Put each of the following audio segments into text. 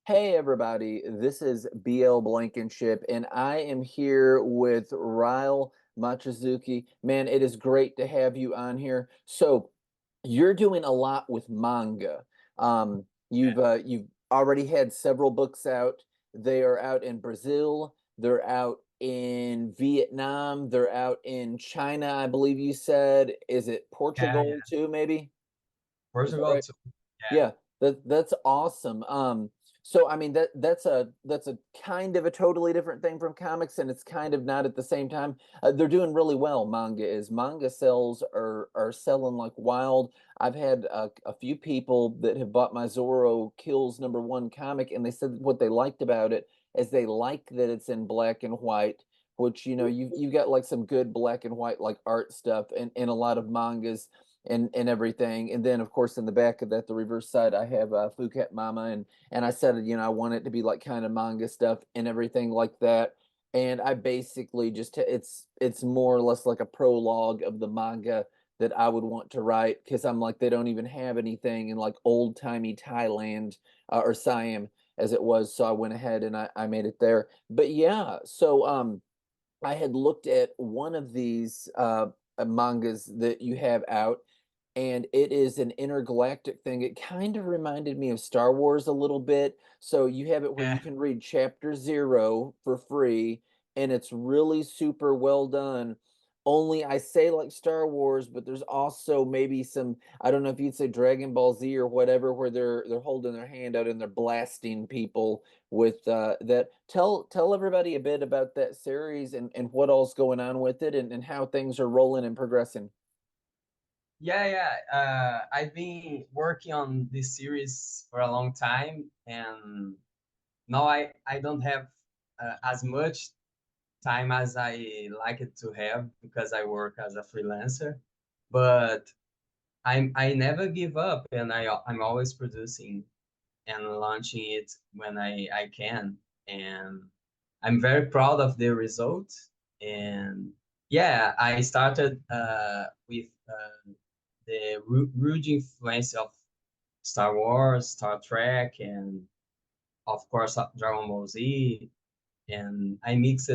Hey everybody, this is BL Blankenship, and I am here with RAEL Mochizuki. Man, it is great to have you on here. So, you're doing a lot with manga. You've already had several books out. They are out in Brazil, they're out in Vietnam, they're out in China, I believe you said. Is it Yeah, Portugal yeah. too, maybe? Is that Portugal right? too. Yeah. Yeah, that's awesome. So I mean that's a kind of a totally different thing from comics, and it's kind of not at the same time. They're doing really well. Manga sales are selling like wild. I've had a few people that have bought my Zorro Kills #1 comic, and they said what they liked about it is they like that it's in black and white, which you got like some good black and white like art stuff in a lot of mangas and everything. And then of course in the back of that, the reverse side, I have Phuket Mama, and I said, I want it to be like kind of manga stuff and everything like that. And I basically just it's more or less like a prologue of the manga that I would want to write because I'm like they don't even have anything in like old timey Thailand or Siam as it was. So I went ahead and I made it there. But yeah, so I had looked at one of these mangas that you have out, and it is an intergalactic thing. It kind of reminded me of Star Wars a little bit. So you have it where you Yeah. can read chapter 0 for free, and it's really super well done. Only I say like Star Wars, but there's also maybe some, I don't know if you'd say Dragon Ball Z or whatever, where they're holding their hand out and they're blasting people with that. Tell everybody a bit about that series and what all's going on with it and how things are rolling and progressing. Yeah. I've been working on this series for a long time, and now I don't have as much time as I like it to have because I work as a freelancer. But I never give up, and I'm always producing and launching it when I can. And I'm very proud of the result. And yeah, I started with the rude influence of Star Wars, Star Trek, and of course Dragon Ball Z. And I mixed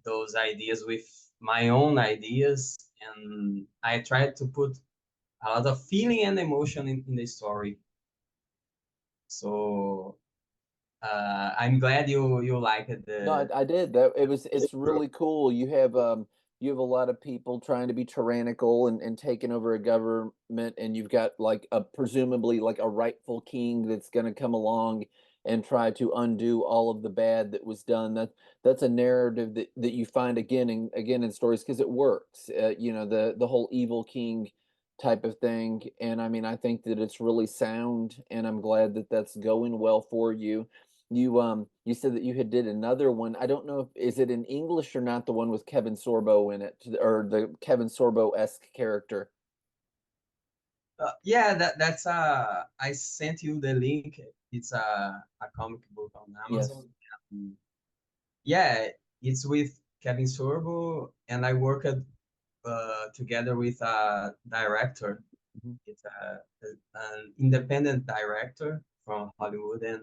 those ideas with my own ideas, and I tried to put a lot of feeling and emotion in the story. So I'm glad you liked No, the. I did that. It's really cool. You have a lot of people trying to be tyrannical and taking over a government, and you've got like a presumably like a rightful king that's going to come along and try to undo all of the bad that was done. That's a narrative that you find again and again in stories because it works. The whole evil king type of thing. And I mean, I think that it's really sound, and I'm glad that that's going well for you. You said that you had did another one. I don't know if is it in English or not, the one with Kevin Sorbo in it, or the Kevin Sorbo-esque character. Yeah, that's I sent you the link. It's a comic book on Yes. Amazon. Yeah, it's with Kevin Sorbo, and I worked together with a director. Mhm. It's an independent director from Hollywood, and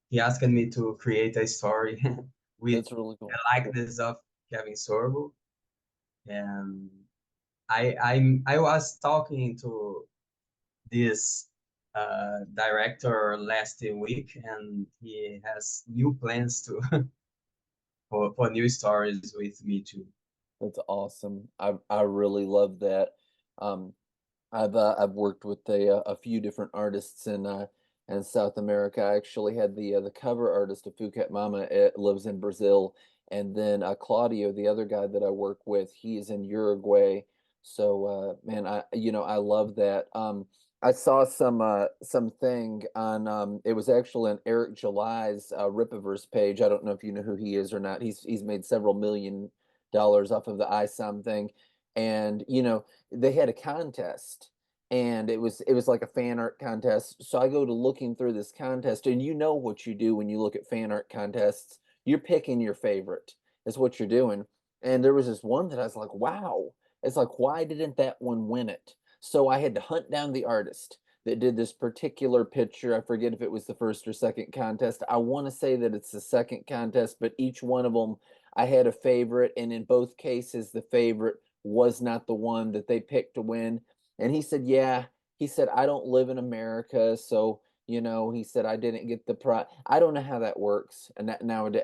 he asked me to create a story with That's really the cool. likeness of Kevin Sorbo. And I was talking to this director last week, and he has new plans to for new stories with me too. That's awesome. I really love that. Um, I've worked with a few different artists in South America. I actually had the cover artist of Phuket Mama. It lives in Brazil, and then Claudio, the other guy that I work with, he is in Uruguay. So man, I love that. I saw something on it was actually on Eric July's Ripiverse page. I don't know if you know who he is or not. He's made several $1 million off of the iSOM thing, and they had a contest, and it was like a fan art contest. So I go to looking through this contest, and you know what you do when you look at fan art contests, you're picking your favorite. Is what you're doing. And there was this one that I was like, wow. It's like, why didn't that one win it? So I had to hunt down the artist. that did this particular picture. I forget if it was the first or second contest. I want to say that it's the second contest, but each one of them I had a favorite, and in both cases, the favorite was not the one that they picked to win. And he said, "Yeah," he said, "I don't live in America, so he said I didn't get the prize." I don't know how that works, and that nowadays,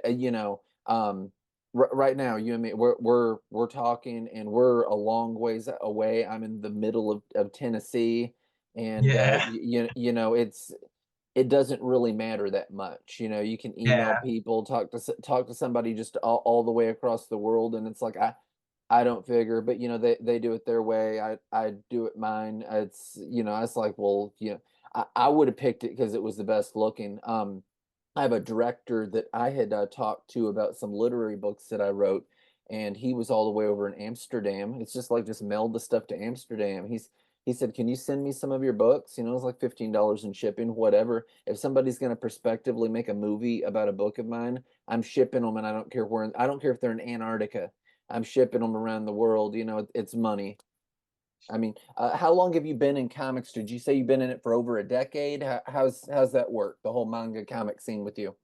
right now, you and me, we're talking, and we're a long ways away. I'm in the middle of Tennessee, and Yeah, it doesn't really matter that much. You can email yeah, people, talk to somebody just all the way across the world, and it's like I don't figure, but they do it their way. I do it mine. It's like, well, I would have picked it because it was the best looking. I have a director that I had talked to about some literary books that I wrote, and he was all the way over in Amsterdam. It's just like just mailed the stuff to Amsterdam. He said, "Can you send me some of your books?" It's like $15 in shipping, whatever. If somebody's going to prospectively make a movie about a book of mine, I'm shipping them, and I don't care where. I don't care if they're in Antarctica. I'm shipping them around the world. It's money. I mean, how long have you been in comics? Did you say you've been in it for over a decade? How's that work? The whole manga comic scene with you?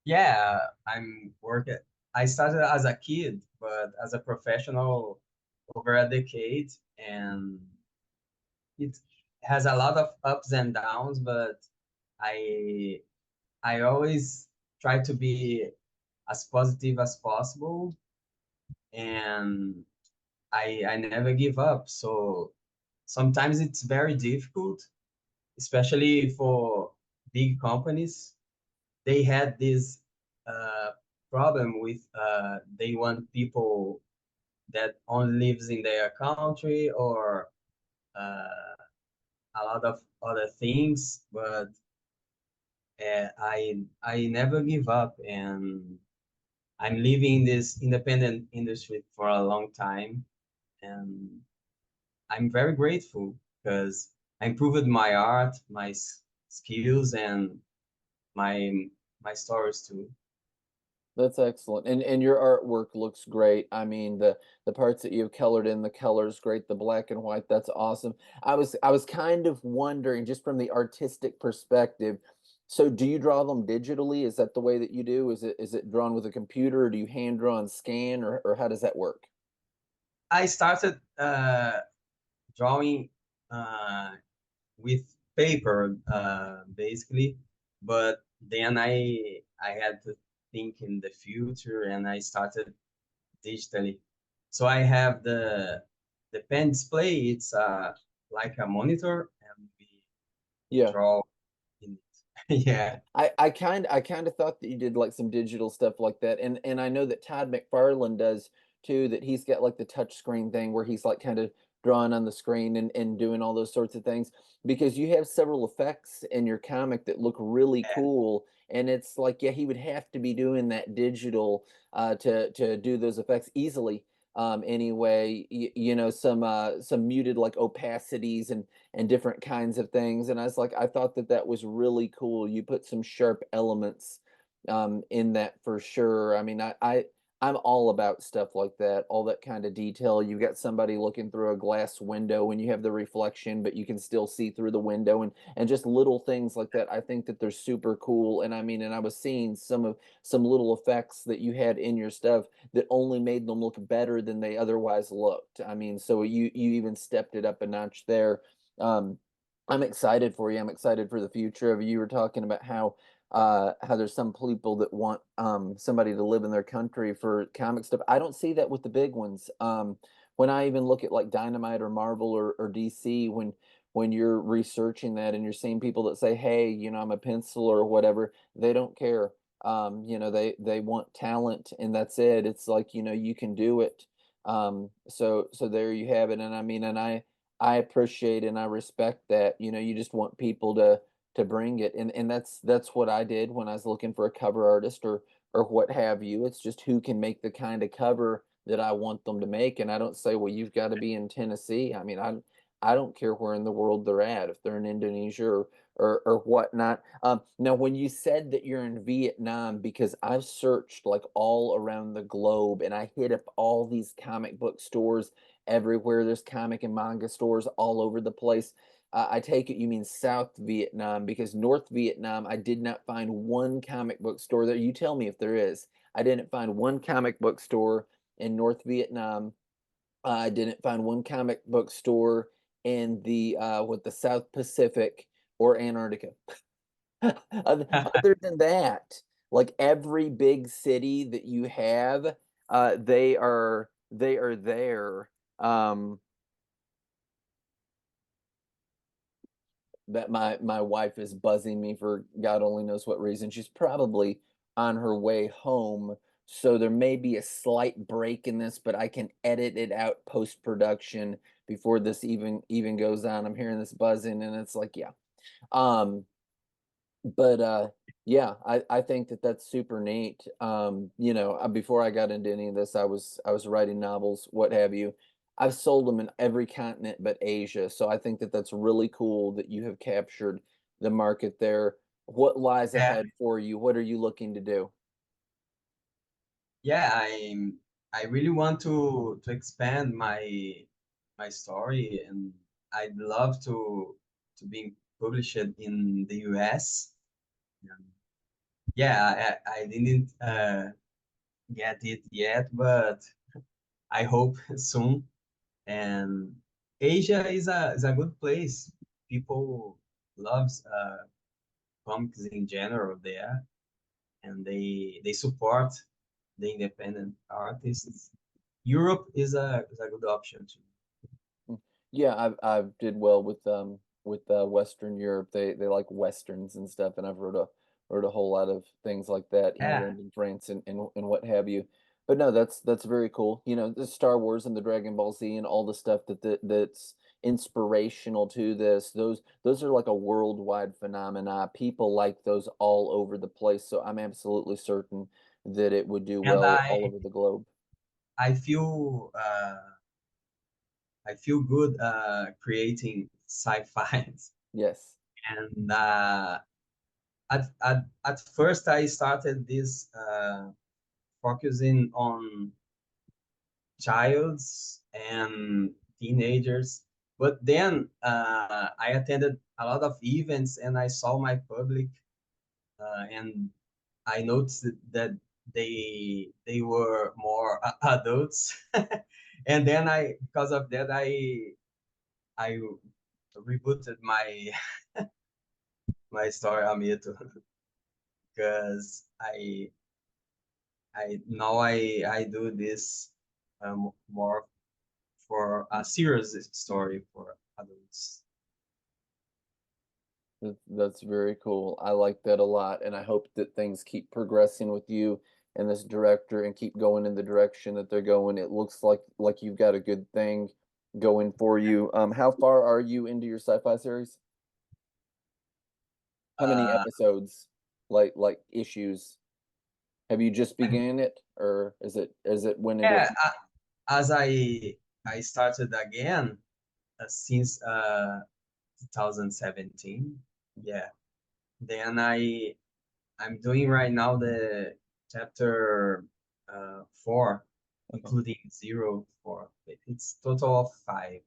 yeah. I'm working. I started as a kid, but as a professional over a decade, and it has a lot of ups and downs. But I I always try to be as positive as possible, and I never give up. So sometimes it's very difficult, especially for big companies. They had this uh, problem with they want people that only lives in their country, or a lot of other things. But I never give up, and I'm living in this independent industry for a long time, and I'm very grateful because I improved my art, my skills, and my my stories too. That's excellent. And your artwork looks great. I mean, the parts that you've colored in, the colors great, the black and white, that's awesome. I was kind of wondering, just from the artistic perspective, so do you draw them digitally? Is that the way that you do? Is it drawn with a computer, or do you hand draw and scan, or how does that work? I started drawing uh, with paper, basically, but then I had to think in the future, and I started digitally. So I have the pen display. It's like a monitor, and we Yeah. draw in it. Yeah, I kind of thought that you did like some digital stuff like that, and I know that Todd McFarlane does too. That he's got like the touch screen thing where he's like kind of drawing on the screen and doing all those sorts of things, because you have several effects in your comic that look really cool, and it's like, yeah, he would have to be doing that digital to do those effects easily. Anyway, some muted like opacities and different kinds of things. And I thought that that was really cool. You put some sharp elements in that for sure. I mean, I'm all about stuff like that, all that kind of detail. You got somebody looking through a glass window when you have the reflection, but you can still see through the window, and just little things like that. I think that they're super cool. And I mean, and I was seeing some little effects that you had in your stuff that only made them look better than they otherwise looked. I mean, so you even stepped it up a notch there. um, I'm excited for you. I'm excited for the future of you. You were talking about how there's some people that want somebody to live in their country for comic stuff. I don't see that with the big ones. When I even look at like Dynamite or Marvel or DC, when you're researching that and you're seeing people that say, "Hey, I'm a pencil or whatever," they don't care. They want talent, and that's it. It's like, you can do it. So there you have it. And I mean, and I appreciate and I respect that. You just want people to bring it. And that's what I did when I was looking for a cover artist or what have you. It's just who can make the kind of cover that I want them to make. And I don't say, well, you've got to be in Tennessee. I mean, I don't care where in the world they're at, if they're in Indonesia or whatnot. Now, when you said that you're in Vietnam, because I've searched like all around the globe, and I hit up all these comic book stores everywhere. There's comic and manga stores all over the place. I take it you mean South Vietnam, because North Vietnam, I did not find one comic book store there. You tell me if there is. I didn't find one comic book store in North Vietnam. I didn't find one comic book store in the with the South Pacific or Antarctica. Other than that, like every big city that you have, they are there. That my wife is buzzing me for God only knows what reason. She's probably on her way home, so there may be a slight break in this, but I can edit it out post production before this even goes on. I'm hearing this buzzing, and it's like, yeah. Um, but yeah, I think that that's super neat. You know, before I got into any of this, I was writing novels, what have you. I've sold them in every continent but Asia, so I think that that's really cool that you have captured the market there. What lies Yeah, ahead for you? What are you looking to do? yeah, I really want to expand my story, and I'd love to be published in the US. Um, yeah, I didn't get it yet, but I hope soon. And Asia is a good place. People loves comics in general there, and they support the independent artists. Europe is a good option too. Mm. Yeah, I've did well with Western Europe. They like Westerns and stuff, and I've wrote a whole lot of things like that, Yeah, England and France and what have you. But no, that's very cool. You know, the Star Wars and the Dragon Ball Z and all the stuff that's inspirational to this. Those are like a worldwide phenomena. People like those all over the place. So I'm absolutely certain that it would do and well all over the globe. I feel I feel good creating sci-fi, Yes. and at first I started this focusing on childs and teenagers. But then I attended a lot of events and I saw my public, and I noticed that they were more adults, and then because of that I rebooted my story Ameto, because I now I do this more for a serious story for adults. That's very cool. I like that a lot, and I hope that things keep progressing with you and this director and keep going in the direction that they're going. It looks like you've got a good thing going for you. How far are you into your sci-fi series? How many Uh, episodes? Like issues? Have you just began it, or is it when it yeah, is? as I started again since 2017. Yeah, then I'm doing right now the chapter 4, Okay, including 0 4. It's total of 5.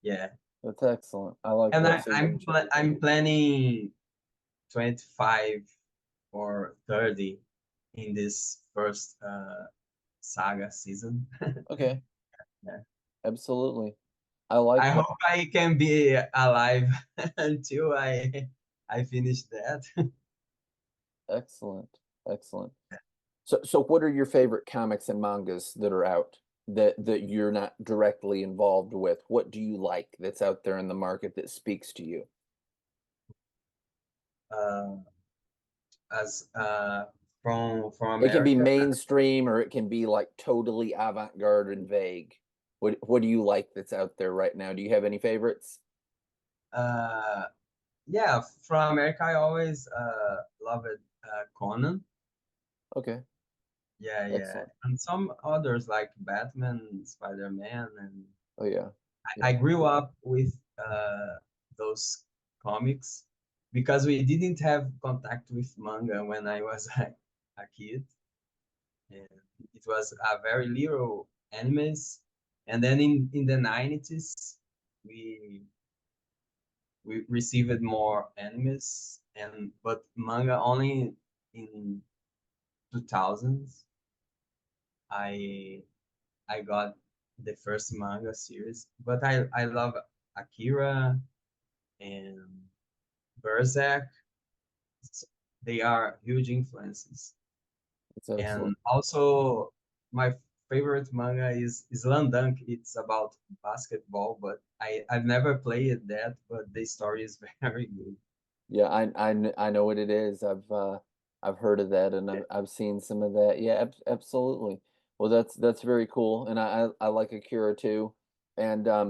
Yeah, that's excellent. I like and that. So you're I'm planning 25 or 30 in this first saga season. okay, Yeah. absolutely. I like I that. hope I can be alive until I finish that. Excellent, excellent. So what are your favorite comics and mangas that are out that you're not directly involved with? What do you like that's out there in the market that speaks to you? uh, as from It can be America, mainstream or it can be like totally avant-garde and vague. What do you like that's out there right now? Do you have any favorites? uh, yeah, from America, I always loved Conan. Okay, Yeah, yeah, excellent. and some others like Batman, Spider-Man, and Oh yeah. I Yeah. grew up with those comics because we didn't have contact with manga when I was a kid. And it was a very little animes. And then in the 90s, we we received more animes, and but manga only in 2000s. I I got the first manga series, but I love Akira and Berserk. S- They are huge influences. It's absolutely. And also my favorite manga is Slam Dunk. It's about basketball, but I've never played that, but the story is very good. Yeah, I know what it is. I've heard of that and I've seen some of that. Yeah, absolutely. Well, that's very cool, and I like Akira too. And I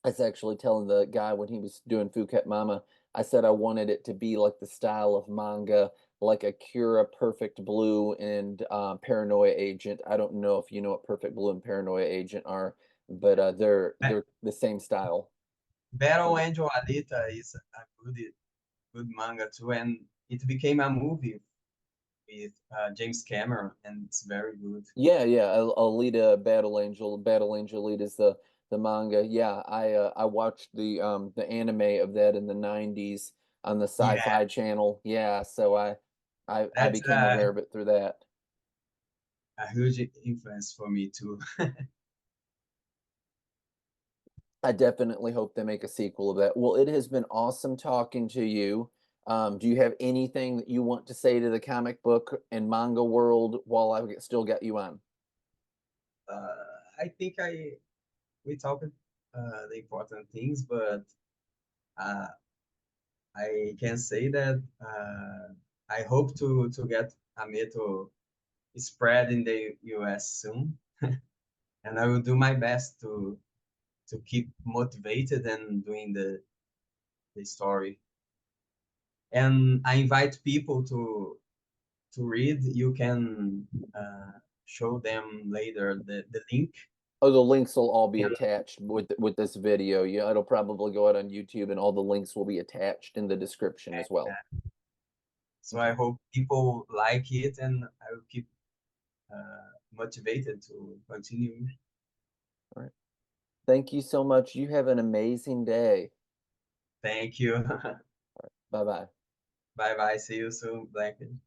was actually telling the guy when he was doing Phuket Mama, I said I wanted it to be like the style of manga, like Akira, Perfect Blue, and Paranoia Agent. I don't know if you know what Perfect Blue and Paranoia Agent are, but Ba- they're the same style. Battle Angel Alita is a good manga too, and it became a movie with James Cameron, and it's very good. Yeah, yeah. Alita Battle Angel. Battle Angel Alita is the manga. Yeah, I watched the anime of that in the 90s on the Yeah, Sci-Fi Channel. Yeah, so I that's became aware of it through that. a huge influence for me too. I definitely hope they make a sequel of that. Well, it has been awesome talking to you. Do you have anything that you want to say to the comic book and manga world while I've still got you on? I think we talked the important things, but uh, I can say that I hope to get AMETO spread in the US soon, and I will do my best to keep motivated and doing the story. And I invite people to read. You can show them later the link. Oh, the links will all be And attached with this video. Yeah, it'll probably go out on YouTube and all the links will be attached in the description as well. so I Okay. hope people like it, and I will keep motivated to continue. All right. Thank you so much. You have an amazing day. Thank you. Bye bye. Bye bye. See you soon, Blankenship.